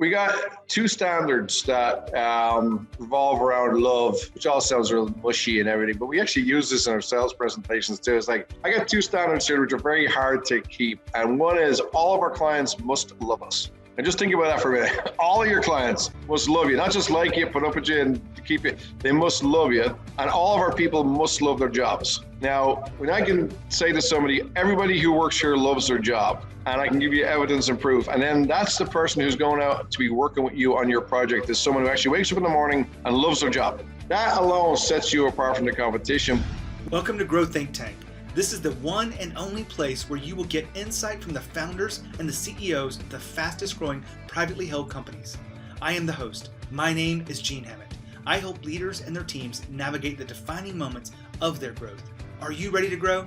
We got two standards that revolve around love, which all sounds real mushy and everything, but we actually use this in our sales presentations too. It's like, I got two standards here which are very hard to keep. And one is all of our clients must love us. And just think about that for a minute. All of your clients must love you, not just like you, put up with you and keep you. They must love you. And all of our people must love their jobs. Now, when I can say to somebody, everybody who works here loves their job, and I can give you evidence and proof, and then that's the person who's going out to be working with you on your project, is someone who actually wakes up in the morning and loves their job. That alone sets you apart from the competition. Welcome to Grow Think Tank. This is the one and only place where you will get insight from the founders and the CEOs of the fastest growing privately held companies. I am the host. My name is Gene Hammett. I help leaders and their teams navigate the defining moments of their growth. Are you ready to grow?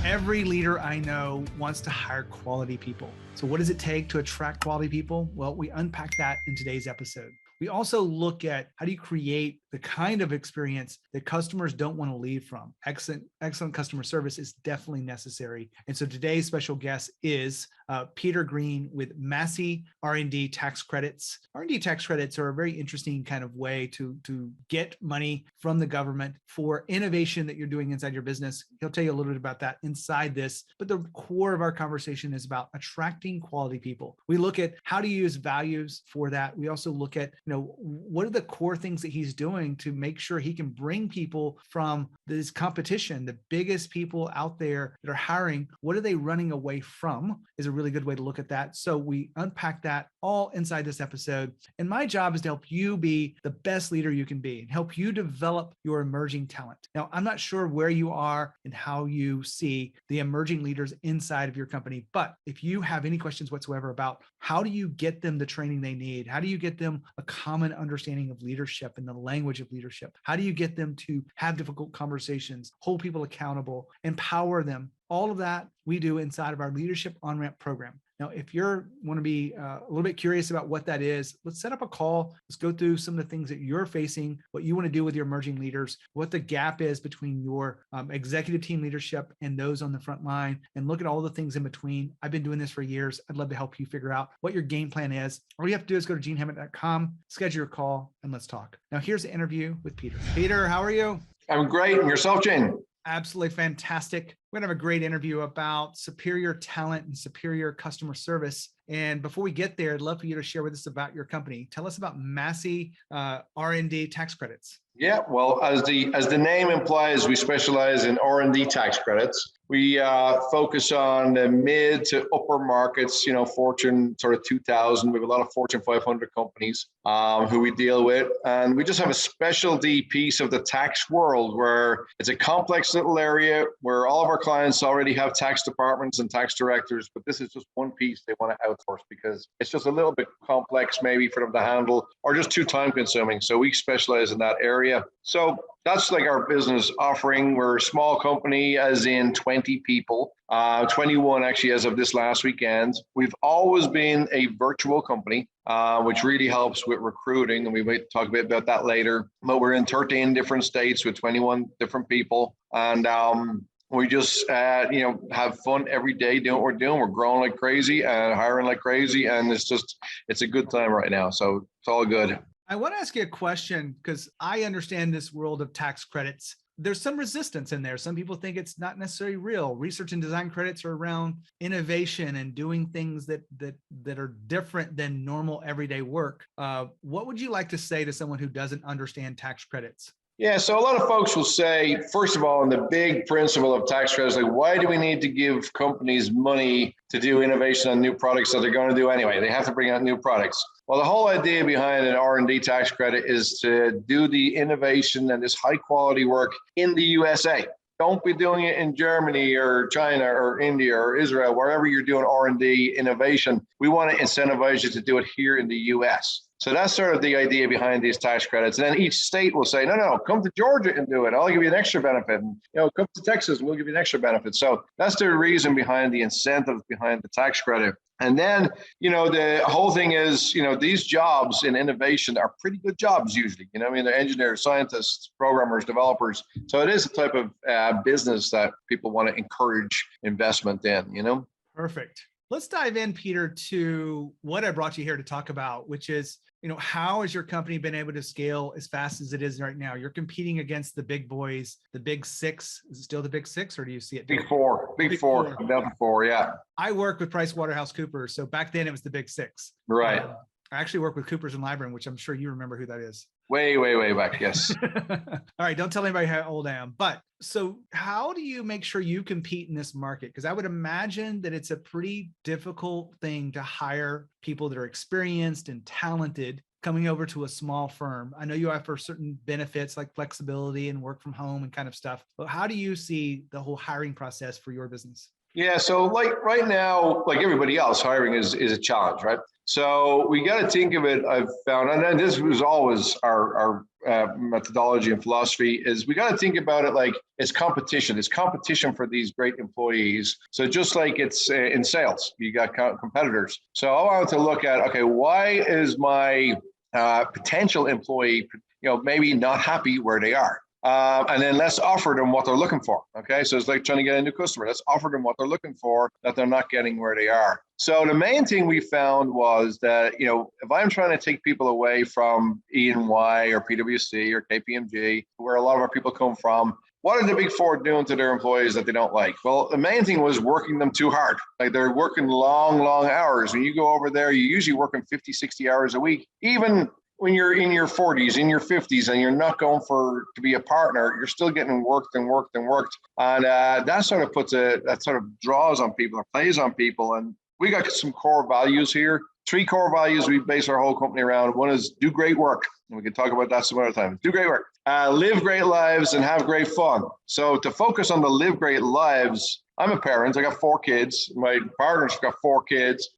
Every leader I know wants to hire quality people. So what does it take to attract quality people? Well, we unpack that in today's episode. We also look at how do you create the kind of experience that customers don't want to leave from. Excellent customer service is definitely necessary. And so today's special guest is Peter Green with MASSIE R&D Tax Credits. R&D tax credits are a very interesting kind of way to get money from the government for innovation that you're doing inside your business. He'll tell you a little bit about that inside this, but the core of our conversation is about attracting quality people. We look at how to use values for that. We also look at, what are the core things that he's doing to make sure he can bring people from this competition, the biggest people out there that are hiring, what are they running away from is a really good way to look at that. So we unpack that all inside this episode. And my job is to help you be the best leader you can be and help you develop your emerging talent. Now, I'm not sure where you are and how you see the emerging leaders inside of your company, but if you have any questions whatsoever about how do you get them the training they need, how do you get them a common understanding of leadership and the language of leadership, how do you get them to have difficult conversations, hold people accountable, empower them, all of that we do inside of our Leadership On-Ramp program. Now, if you want to be a little bit curious about what that is, let's set up a call. Let's go through some of the things that you're facing, what you want to do with your emerging leaders, what the gap is between your executive team leadership and those on the front line, and look at all the things in between. I've been doing this for years. I'd love to help you figure out what your game plan is. All you have to do is go to genehammett.com, schedule your call, and let's talk. Now, here's the interview with Peter. Peter, how are you? I'm great. And yourself, Jane? Absolutely fantastic. We're going to have a great interview about superior talent and superior customer service. And before we get there, I'd love for you to share with us about your company. Tell us about MASSIE R&D Tax Credits. Yeah, well, as the name implies, we specialize in R&D tax credits. We focus on the mid to upper markets, Fortune sort of 2000. We have a lot of Fortune 500 companies who we deal with. And we just have a specialty piece of the tax world where it's a complex little area where all of our clients already have tax departments and tax directors, but this is just one piece they want to outsource because it's just a little bit complex maybe for them to handle or just too time consuming. So we specialize in that area. So that's like our business offering. We're a small company, as in 20 people, 21 actually as of this last weekend. We've always been a virtual company, which really helps with recruiting, and we might talk a bit about that later. But we're in 13 different states with 21 different people, and we just have fun every day doing what we're doing. We're growing like crazy and hiring like crazy, and it's a good time right now. So it's all good. I want to ask you a question because I understand this world of tax credits. There's some resistance in there. Some people think it's not necessarily real. Research and design credits are around innovation and doing things that are different than normal everyday work. What would you like to say to someone who doesn't understand tax credits? Yeah, so a lot of folks will say, first of all, in the big principle of tax credits, like, why do we need to give companies money to do innovation on new products that they're going to do anyway? They have to bring out new products. Well, the whole idea behind an R&D tax credit is to do the innovation and this high quality work in the USA. Don't be doing it in Germany or China or India or Israel, wherever you're doing R&D innovation. We want to incentivize you to do it here in the US. So that's sort of the idea behind these tax credits. And then each state will say, no, come to Georgia and do it. I'll give you an extra benefit. And, come to Texas, we'll give you an extra benefit. So that's the reason behind the incentives behind the tax credit. And then, the whole thing is, these jobs in innovation are pretty good jobs usually. They're engineers, scientists, programmers, developers. So it is a type of business that people want to encourage investment in, Perfect. Let's dive in, Peter, to what I brought you here to talk about, which is, how has your company been able to scale as fast as it is right now? You're competing against the big boys, the big six. Is it still the big six, or do you see it Big four, big four, down to four, yeah. I work with PricewaterhouseCoopers, so back then it was the big six. Right. I actually work with Coopers and Lybrand, which I'm sure you remember who that is. Way back, yes. All right, don't tell anybody how old I am. But so how do you make sure you compete in this market? Because I would imagine that it's a pretty difficult thing to hire people that are experienced and talented coming over to a small firm. I know you offer certain benefits like flexibility and work from home and kind of stuff, but how do you see the whole hiring process for your business? Yeah, so like right now, like everybody else, hiring is a challenge, right? So we got to think of it, I've found, and then this was always our methodology and philosophy, is we got to think about it like it's competition. It's competition for these great employees. So just like it's in sales, you got competitors. So I wanted to look at, okay, why is my potential employee, maybe not happy where they are? And then let's offer them what they're looking for. Okay, so it's like trying to get a new customer. Let's offer them what they're looking for that they're not getting where they are. So the main thing we found was that, if I'm trying to take people away from E&Y or PwC or KPMG, where a lot of our people come from, what are the big four doing to their employees that they don't like? Well, the main thing was working them too hard. Like they're working long hours. When you go over there, you're usually working 50, 60 hours a week. Even when you're in your 40s, in your 50s, and you're not going to be a partner, you're still getting worked. And that sort of draws on people or plays on people. And we got some core values here. 3 core values we base our whole company around. One is do great work. And we can talk about that some other time. Do great work. Live great lives and have great fun. So to focus on the live great lives, I'm a parent. I got 4 kids. My partner's got 4 kids.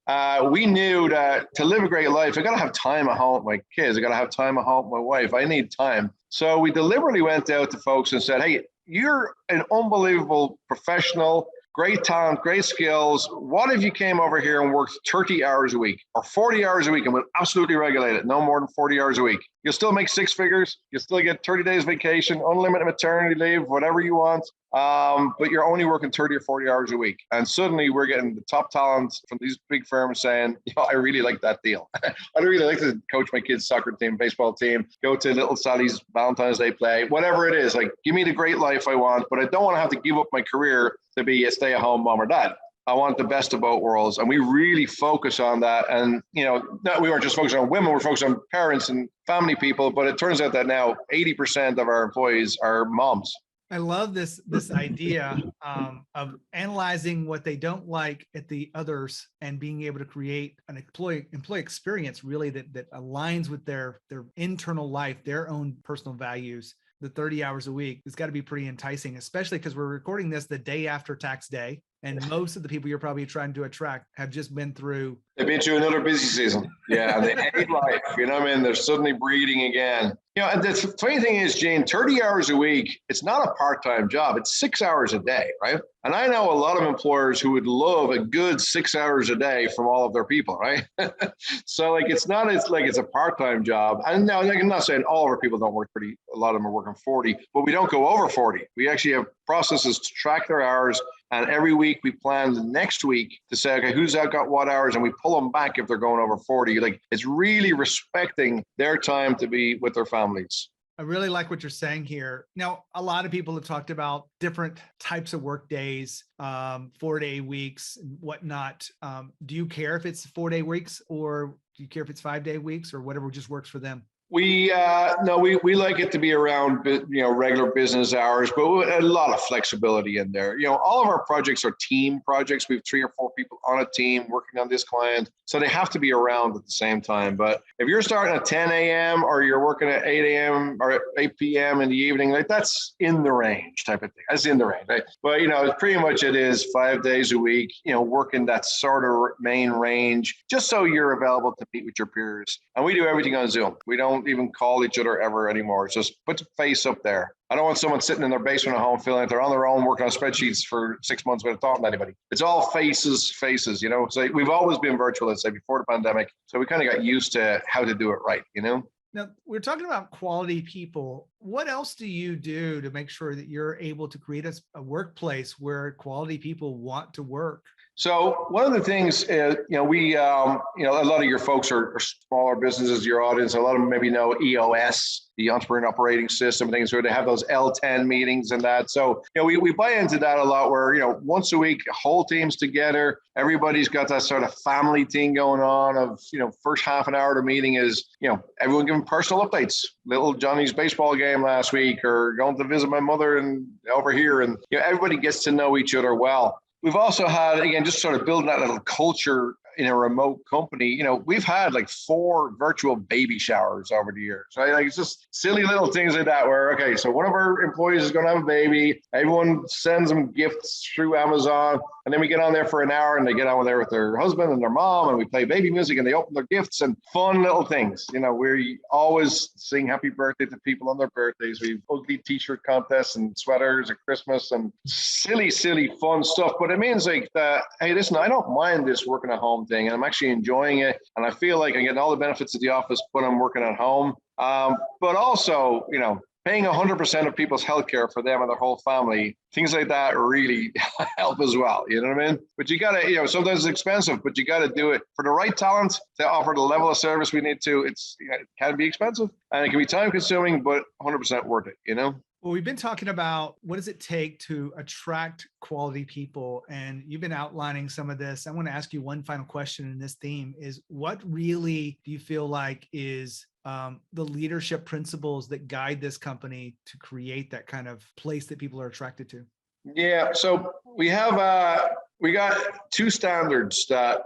We knew that to live a great life, I got to have time at home with my kids. I got to have time at home with my wife. I need time. So we deliberately went out to folks and said, hey, you're an unbelievable professional, great talent, great skills. What if you came over here and worked 30 hours a week or 40 hours a week and we'll absolutely regulate it, no more than 40 hours a week. You'll still make 6 figures. You'll still get 30 days vacation, unlimited maternity leave, whatever you want. But you're only working 30 or 40 hours a week. And suddenly we're getting the top talent from these big firms saying, I really like that deal. I'd really like to coach my kids' soccer team, baseball team, go to Little Sally's Valentine's Day play, whatever it is. Like, give me the great life I want, but I don't want to have to give up my career to be a stay-at-home mom or dad. I want the best of both worlds. And we really focus on that. And, we weren't just focusing on women, we're focused on parents and family people. But it turns out that now 80% of our employees are moms. I love this idea of analyzing what they don't like at the others and being able to create an employee experience really that aligns with their internal life, their own personal values. The 30 hours a week has got to be pretty enticing, especially because we're recording this the day after tax day. And most of the people you're probably trying to attract have just been through. They've been through another busy season. Yeah, and they hate life. They're suddenly breathing again. And the funny thing is, Gene, 30 hours a week, it's not a part-time job. It's 6 hours a day, right? And I know a lot of employers who would love a good 6 hours a day from all of their people, right? So it's a part-time job. And now I'm not saying all of our people don't work 30, a lot of them are working 40, but we don't go over 40. We actually have processes to track their hours. And every week we plan the next week to say, okay, who's got what hours? And we pull them back if they're going over 40. It's really respecting their time to be with their families. I really like what you're saying here. Now, a lot of people have talked about different types of work days, 4-day weeks and whatnot. Do you care if it's 4-day weeks, or do you care if it's 5-day weeks, or whatever just works for them? We like it to be around regular business hours, but with a lot of flexibility in there. All of our projects are team projects. We have 3 or 4 people on a team working on this client, so they have to be around at the same time. But if you're starting at 10 a.m. or you're working at 8 a.m. or 8 p.m. in the evening, that's in the range type of thing. That's in the range, right? But pretty much it is 5 days a week. Working that sort of main range, just so you're available to meet with your peers. And we do everything on Zoom. We don't even call each other ever anymore. It's just put the face up there. I don't want someone sitting in their basement at home feeling like they're on their own working on spreadsheets for 6 months without talking to anybody. It's all faces. So we've always been virtual, let's say, before the pandemic. So we kind of got used to how to do it right, Now, we're talking about quality people. What else do you do to make sure that you're able to create a workplace where quality people want to work? So one of the things, we, a lot of your folks are smaller businesses, your audience. A lot of them maybe know EOS, the Entrepreneur Operating System, things where they have those L10 meetings and that. So, we buy into that a lot where, once a week, whole team's together. Everybody's got that sort of family thing going on of, first half an hour of the meeting is, everyone giving personal updates. Little Johnny's baseball game last week, or going to visit my mother and over here. And, everybody gets to know each other well. We've also had, again, just sort of building that little culture in a remote company. We've had like 4 virtual baby showers over the years, right? Like, it's just silly little things like that where, okay, so one of our employees is going to have a baby. Everyone sends them gifts through Amazon. And then we get on there for an hour and they get on there with their husband and their mom and we play baby music and they open their gifts and fun little things. We always sing happy birthday to people on their birthdays. We've ugly t-shirt contests and sweaters at Christmas and silly fun stuff. But it means like that, hey, listen, I don't mind this working at home thing and I'm actually enjoying it. And I feel like I'm getting all the benefits of the office, but I'm working at home. But also, paying 100% of people's healthcare for them and their whole family, things like that really help as well. You know what I mean? But you got to, sometimes it's expensive, but you got to do it for the right talent to offer the level of service we need to. It can be expensive and it can be time consuming, but 100% worth it, Well, we've been talking about what does it take to attract quality people, and you've been outlining some of this. I want to ask you one final question in this theme is what really do you feel like is the leadership principles that guide this company to create that kind of place that people are attracted to? Yeah, so we got 2 standards that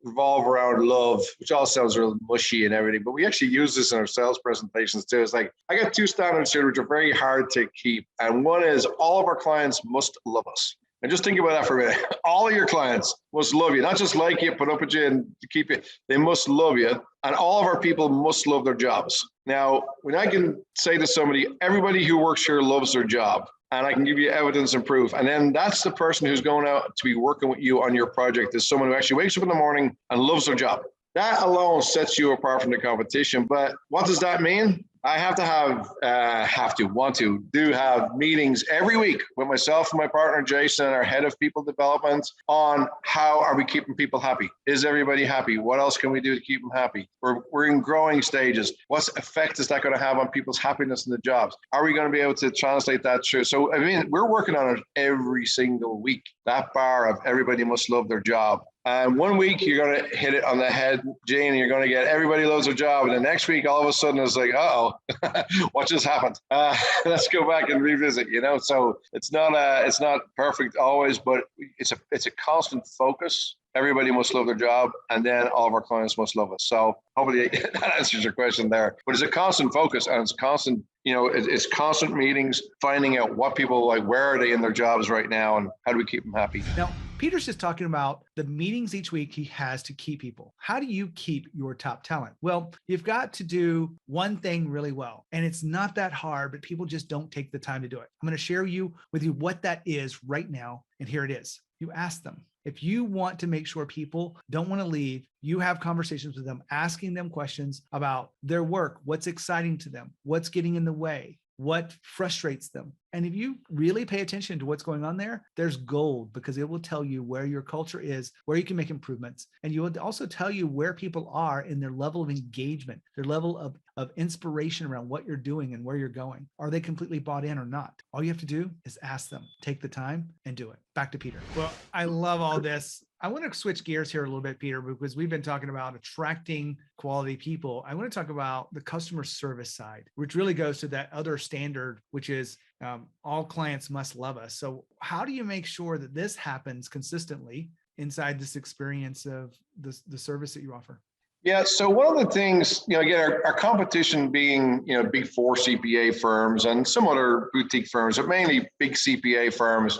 revolve around love, which all sounds real mushy and everything, but we actually use this in our sales presentations too. It's like, I got 2 standards here which are very hard to keep. And one is all of our clients must love us. And just think about that for a minute. All of your clients must love you, not just like you, put up with you and keep you. They must love you. And all of our people must love their jobs. Now, when I can say to somebody, everybody who works here loves their job, and I can give you evidence and proof, and then that's the person who's going out to be working with you on your project is someone who actually wakes up in the morning and loves their job. That alone sets you apart from the competition. But what does that mean? I have to meetings every week with myself and my partner, Jason, and our head of people development on how are we keeping people happy? Is everybody happy? What else can we do to keep them happy? We're in growing stages. What effect is that going to have on people's happiness in the jobs? Are we going to be able to translate that through? So, we're working on it every single week. That bar of everybody must love their job. And one week you're going to hit it on the head, Gene, and you're going to get everybody loves their job. And the next week, all of a sudden it's like, what just happened? Let's go back and revisit, So it's not perfect always, but it's a constant focus. Everybody must love their job, and then all of our clients must love us. So hopefully that answers your question there. But it's a constant focus, and it's constant, it's constant meetings, finding out what people like, where are they in their jobs right now, and how do we keep them happy? Now, Peter's just talking about the meetings each week he has to keep people. How do you keep your top talent? Well, you've got to do one thing really well, and it's not that hard, but people just don't take the time to do it. I'm going to share with you what that is right now, and here it is. You ask them. If you want to make sure people don't want to leave, you have conversations with them, asking them questions about their work, what's exciting to them, what's getting in the way, what frustrates them. And if you really pay attention to what's going on there, there's gold, because it will tell you where your culture is, where you can make improvements. And you will also tell you where people are in their level of engagement, their level of inspiration around what you're doing and where you're going. Are they completely bought in or not? All you have to do is ask them, take the time and do it. Back to Peter. Well, I love all this. I want to switch gears here a little bit, Peter, because we've been talking about attracting quality people. I want to talk about the customer service side, which really goes to that other standard, which is all clients must love us. So how do you make sure that this happens consistently inside this experience of the service that you offer? Yeah, so one of the things, again, our competition being, big 4 CPA firms and some other boutique firms, but mainly big CPA firms,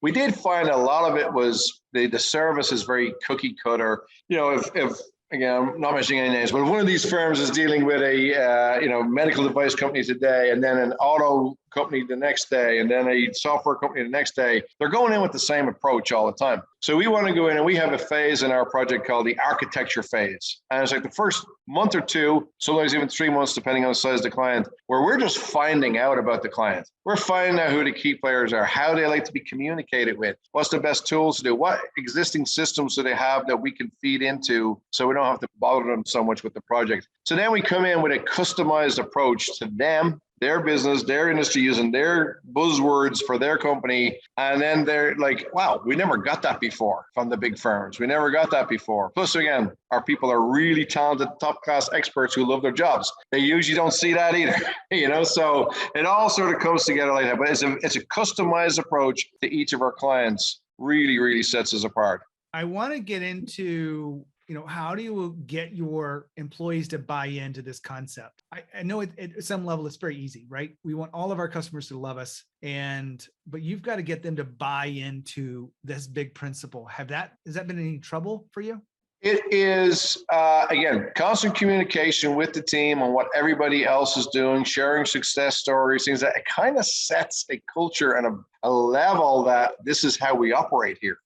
we did find a lot of it was the service is very cookie cutter. If again, I'm not mentioning any names, but if one of these firms is dealing with a medical device company today, and then an auto company the next day, and then a software company the next day. They're going in with the same approach all the time. So we want to go in, and we have a phase in our project called the architecture phase. And it's like the first month or two, sometimes even 3 months, depending on the size of the client, where we're just finding out about the client. We're finding out who the key players are, how they like to be communicated with, what's the best tools to do, what existing systems do they have that we can feed into so we don't have to bother them so much with the project. So then we come in with a customized approach to them, their business, their industry, using their buzzwords for their company. And then they're like, wow, we never got that before from the big firms. We never got that before. Plus, again, our people are really talented, top-class experts who love their jobs. They usually don't see that either, so it all sort of comes together like that. But it's a customized approach to each of our clients. Really, really sets us apart. I want to get into how do you get your employees to buy into this concept? I know at some level it's very easy, right? We want all of our customers to love us, but you've got to get them to buy into this big principle. Has that been any trouble for you? It is, again, constant communication with the team on what everybody else is doing, sharing success stories, things that it kind of sets a culture and a level that this is how we operate here,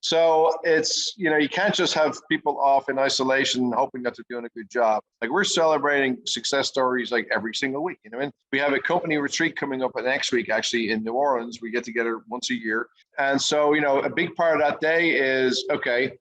So it's, you can't just have people off in isolation hoping that they're doing a good job. Like, we're celebrating success stories like every single week, And we have a company retreat coming up next week, actually, in New Orleans. We get together once a year. And so, a big part of that day is, okay,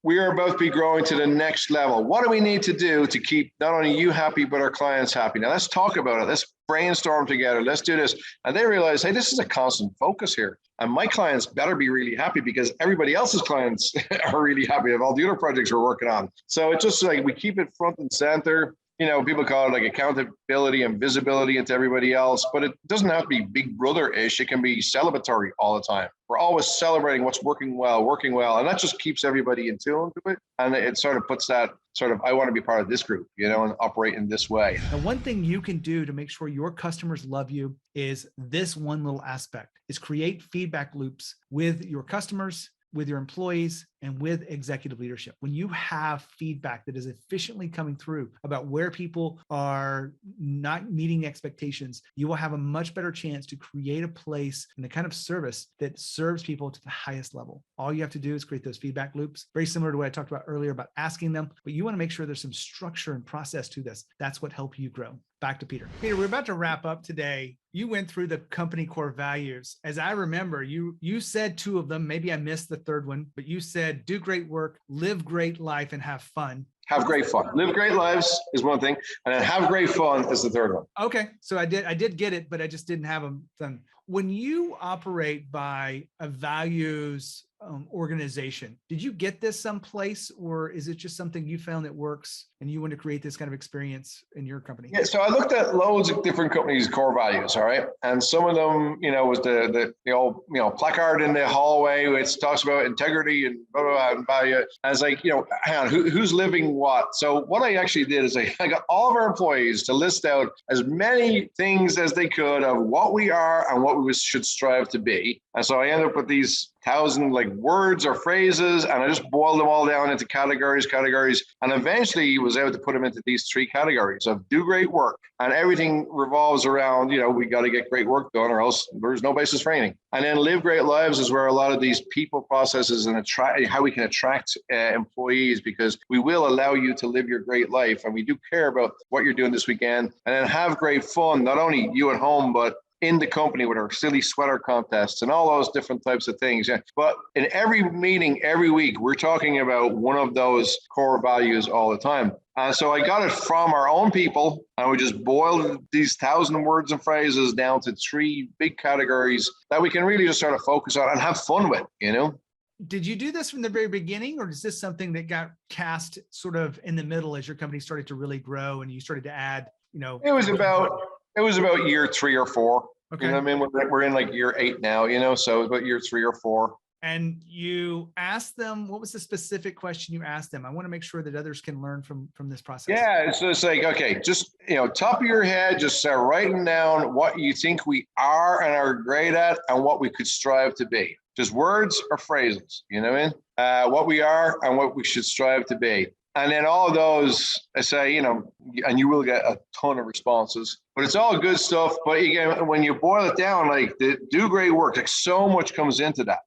we are about to be growing to the next level. What do we need to do to keep not only you happy, but our clients happy? Now, let's talk about it. Let's brainstorm together. Let's do this. And they realize, hey, this is a constant focus here. And my clients better be really happy because everybody else's clients are really happy of all the other projects we're working on. So it's just like we keep it front and center. People call it like accountability and visibility into everybody else, but it doesn't have to be Big Brother-ish. It can be celebratory all the time. We're always celebrating what's working well, and that just keeps everybody in tune to it. And it sort of puts that I want to be part of this group, and operate in this way. And one thing you can do to make sure your customers love you is this one little aspect, is create feedback loops with your customers, with your employees, and with executive leadership. When you have feedback that is efficiently coming through about where people are not meeting expectations, you will have a much better chance to create a place and the kind of service that serves people to the highest level. All you have to do is create those feedback loops, very similar to what I talked about earlier about asking them, but you want to make sure there's some structure and process to this. That's what helps you grow. Back to Peter. Peter, we're about to wrap up today. You went through the company core values. As I remember, you said two of them. Maybe I missed the third one, but you said do great work, live great life, and have fun. Have great fun. Live great lives is one thing, and then have great fun is the third one. Okay, so I did get it, but I just didn't have them done. When you operate by a values organization, did you get this someplace, or is it just something you found that works and you want to create this kind of experience in your company? Yeah, so I looked at loads of different companies' core values, all right? And some of them, was the old, placard in the hallway, which talks about integrity and blah, blah, blah, and value. And I was like, hang on, who's living what? So what I actually did is I got all of our employees to list out as many things as they could of what we are and what we should strive to be. And so I ended up with these 1,000 words or phrases, and I just boiled them all down into categories, and eventually was able to put them into these three categories of do great work, and everything revolves around, we got to get great work done or else there's no basis for anything. And then live great lives is where a lot of these people processes and how we can attract employees, because we will allow you to live your great life, and we do care about what you're doing this weekend. And then have great fun, not only you at home, but in the company with our silly sweater contests and all those different types of things. Yeah. But in every meeting, every week, we're talking about one of those core values all the time. So I got it from our own people, and we just boiled these 1,000 words and phrases down to three big categories that we can really just sort of focus on and have fun with, Did you do this from the very beginning, or is this something that got cast sort of in the middle as your company started to really grow and you started to add, It was about year 3 or 4. Okay. We're in year 8 now, so about year 3 or 4. And you asked them, what was the specific question you asked them? I want to make sure that others can learn from this process. Yeah, so it's like, okay, just, top of your head, just start writing down what you think we are and are great at and what we could strive to be. Just words or phrases, what we are and what we should strive to be. And then all of those, I say, and you will get a ton of responses, but it's all good stuff. But again, when you boil it down, like do great work, like so much comes into that,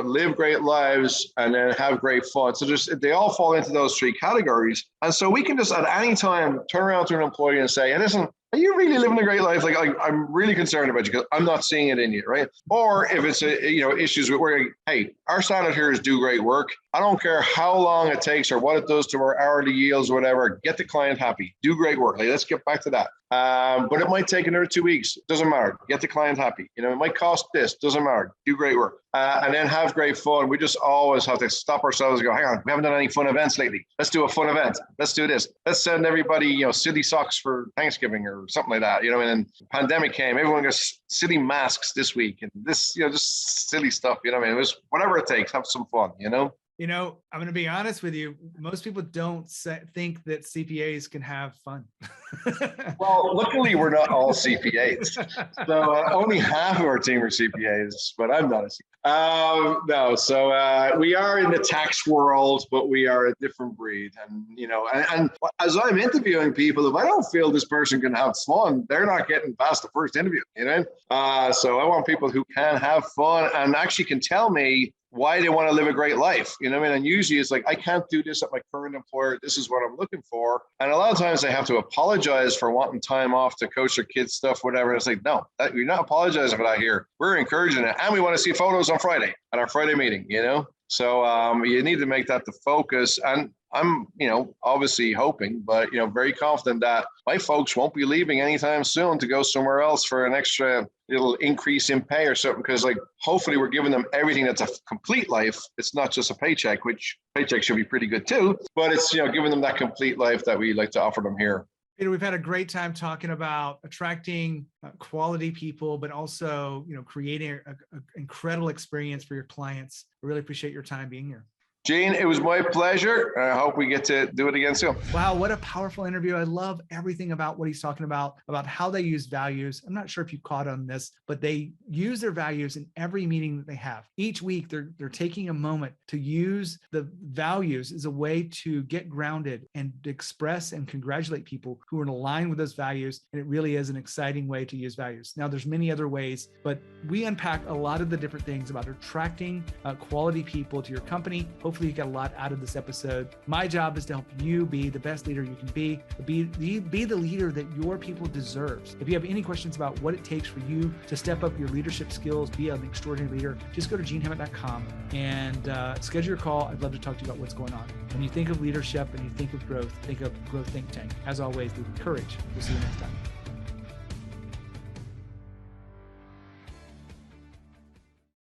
live great lives and then have great fun. So they all fall into those three categories. And so we can just at any time turn around to an employee and say, hey, listen, are you really living a great life? Like I'm really concerned about you because I'm not seeing it in you, right? Or if it's issues with where, hey, our standard here is do great work. I don't care how long it takes or what it does to our hourly yields or whatever. Get the client happy. Do great work. Like, let's get back to that. But it might take another 2 weeks. Doesn't matter. Get the client happy. It might cost this. Doesn't matter. Do great work. And then have great fun. We just always have to stop ourselves and go, hang on, we haven't done any fun events lately. Let's do a fun event. Let's do this. Let's send everybody, silly socks for Thanksgiving or something like that. And then the pandemic came. Everyone got silly masks this week and this, just silly stuff. It was whatever it takes. Have some fun, I'm going to be honest with you. Most people don't think that CPAs can have fun. Well, luckily, we're not all CPAs. So only half of our team are CPAs, but I'm not a CPA. No, so we are in the tax world, but we are a different breed. And, and as I'm interviewing people, if I don't feel this person can have fun, they're not getting past the first interview, So I want people who can have fun and actually can tell me why they want to live a great life. And usually it's like, I can't do this at my current employer. This is what I'm looking for. And a lot of times they have to apologize for wanting time off to coach their kids' stuff, whatever. It's like, no, you're not apologizing for that here. We're encouraging it. And we want to see photos on Friday at our Friday meeting, So you need to make that the focus. And I'm, obviously hoping, but, very confident that my folks won't be leaving anytime soon to go somewhere else for an extra little increase in pay or something. Because hopefully we're giving them everything that's a complete life. It's not just a paycheck, which paycheck should be pretty good too, but it's, giving them that complete life that we like to offer them here. Peter, we've had a great time talking about attracting quality people, but also, creating an incredible experience for your clients. I really appreciate your time being here. Gene, it was my pleasure. I hope we get to do it again soon. Wow, what a powerful interview. I love everything about what he's talking about how they use values. I'm not sure if you caught on this, but they use their values in every meeting that they have. Each week, they're taking a moment to use the values as a way to get grounded and express and congratulate people who are in line with those values. And it really is an exciting way to use values. Now, there's many other ways, but we unpack a lot of the different things about attracting quality people to your company. Hopefully you got a lot out of this episode. My job is to help you be the best leader you can be the leader that your people deserves. If you have any questions about what it takes for you to step up your leadership skills, be an extraordinary leader, just go to genehammett.com and schedule your call. I'd love to talk to you about what's going on. When you think of leadership and you think of growth, think of Growth Think Tank. As always, lead with courage. We'll see you next time.